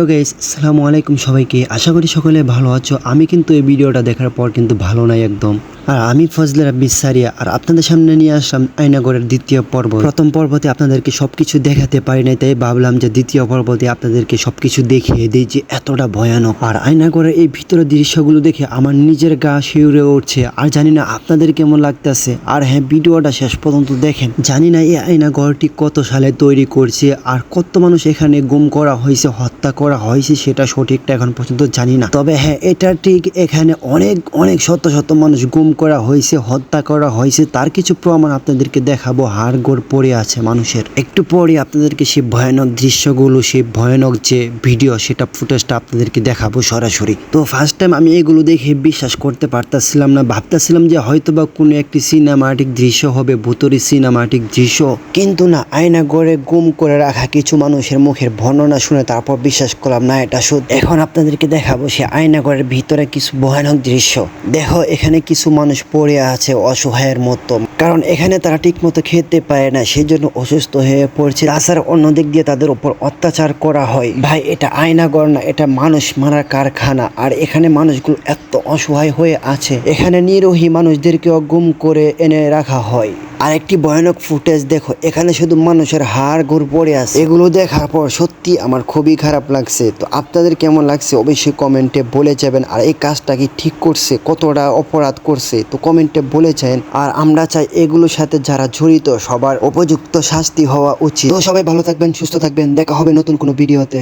Hello guys, আসসালামু আলাইকুম সবাইকে। আশা করি সকলে ভালো আছো। আমি কিন্তু এই ভিডিওটা দেখার পর কিন্তু ভালো নাই একদম। আর আমি ফজলে রাব্বি সারিয়া আর আপনাদের সামনে নিয়ে আসলাম আয়নাগরের দ্বিতীয় পর্ব। প্রথম পর্বতে আপনাদেরকে সবকিছু দেখাতে পারি নাই, তাই ভাবলাম যে দ্বিতীয় পর্বতে আপনাদেরকে সবকিছু দেখিয়ে দিই যে এতটা ভয়ানক। আর আয়নাগরের এই ভিতরের দৃশ্যগুলো দেখে আমার নিজের গা শিউরে উঠছে। আর জানি না আপনাদের কেমন লাগতেছে। আর হ্যাঁ, ভিডিওটা শেষ পর্যন্ত দেখেন। জানি না এই আয়নাগরটি কত সালে তৈরি করছে আর কত মানুষ এখানে গুম করা হয়েছে, হত্যা করা হয়েছে, সেটা সঠিকটা এখন পর্যন্ত জানি না। তবে হ্যাঁ, এটা ঠিক, এখানে অনেক অনেক শত শত মানুষ গুম করা হয়েছে, হত্যা করা হয়েছে। তার কিছু প্রমাণ আপনাদেরকে দেখাবো। হাড়গোড় পড়ে আছে মানুষের। একটু পরে আপনাদেরকে সেই ভয়ানক দৃশ্যগুলো, সেই ভয়ানক যে ভিডিও, সেটা ফুটেজটা আপনাদেরকে দেখাবো সরাসরি। তো ফার্স্ট টাইম আমি এগুলো দেখে বিশ্বাস করতে পারতেছিলাম না। ভাবতেছিলাম যে হয়তো বা কোনো একটি সিনেমাটিক দৃশ্য হবে, ভুতুরি সিনেমাটিক দৃশ্য। কিন্তু না, আয়নাগরে গুম করে রাখা কিছু মানুষের মুখের বর্ণনা শুনে তারপর বিশ্বাস করলাম না এটা সত্যি। এখন আপনাদেরকে দেখাবো সে আয়নাগরের ভিতরে কিছু ভয়ানক দৃশ্য। দেখো, এখানে কিছু মানুষ পড়ে আছে অসহায়ের মতো, কারণ এখানে তারা ঠিক মতো খেতে পারে না, সেই জন্য অসুস্থ হয়ে পড়ছে। তাছাড়া অন্যদিক দিয়ে তাদের উপর অত্যাচার করা হয়। ভাই, এটা আয়নাগর না, এটা মানুষ মারার কারখানা। আর এখানে মানুষগুলো এত অসহায় হয়ে আছে, এখানে নিরীহ মানুষদেরকেও গুম করে এনে রাখা হয়। আর একটি ভয়ানক ফুটেজ দেখো, এখানে শুধু মানুষের হাড় গোড় পড়ে আছে। এগুলো দেখার পর সত্যি আমার খুবই খারাপ লাগছে। তো আপনাদের কেমন লাগছে অবশ্যই কমেন্টে বলে যাবেন। আর এই কাজটা কি ঠিক করছে, কতটা অপরাধ করছে, তো কমেন্টে বলে যান। আর আমরা চাই এগুলোর সাথে যারা জড়িত সবার উপযুক্ত শাস্তি হওয়া উচিত। তো সবাই ভালো থাকবেন, সুস্থ থাকবেন, দেখা হবে নতুন কোনো ভিডিওতে।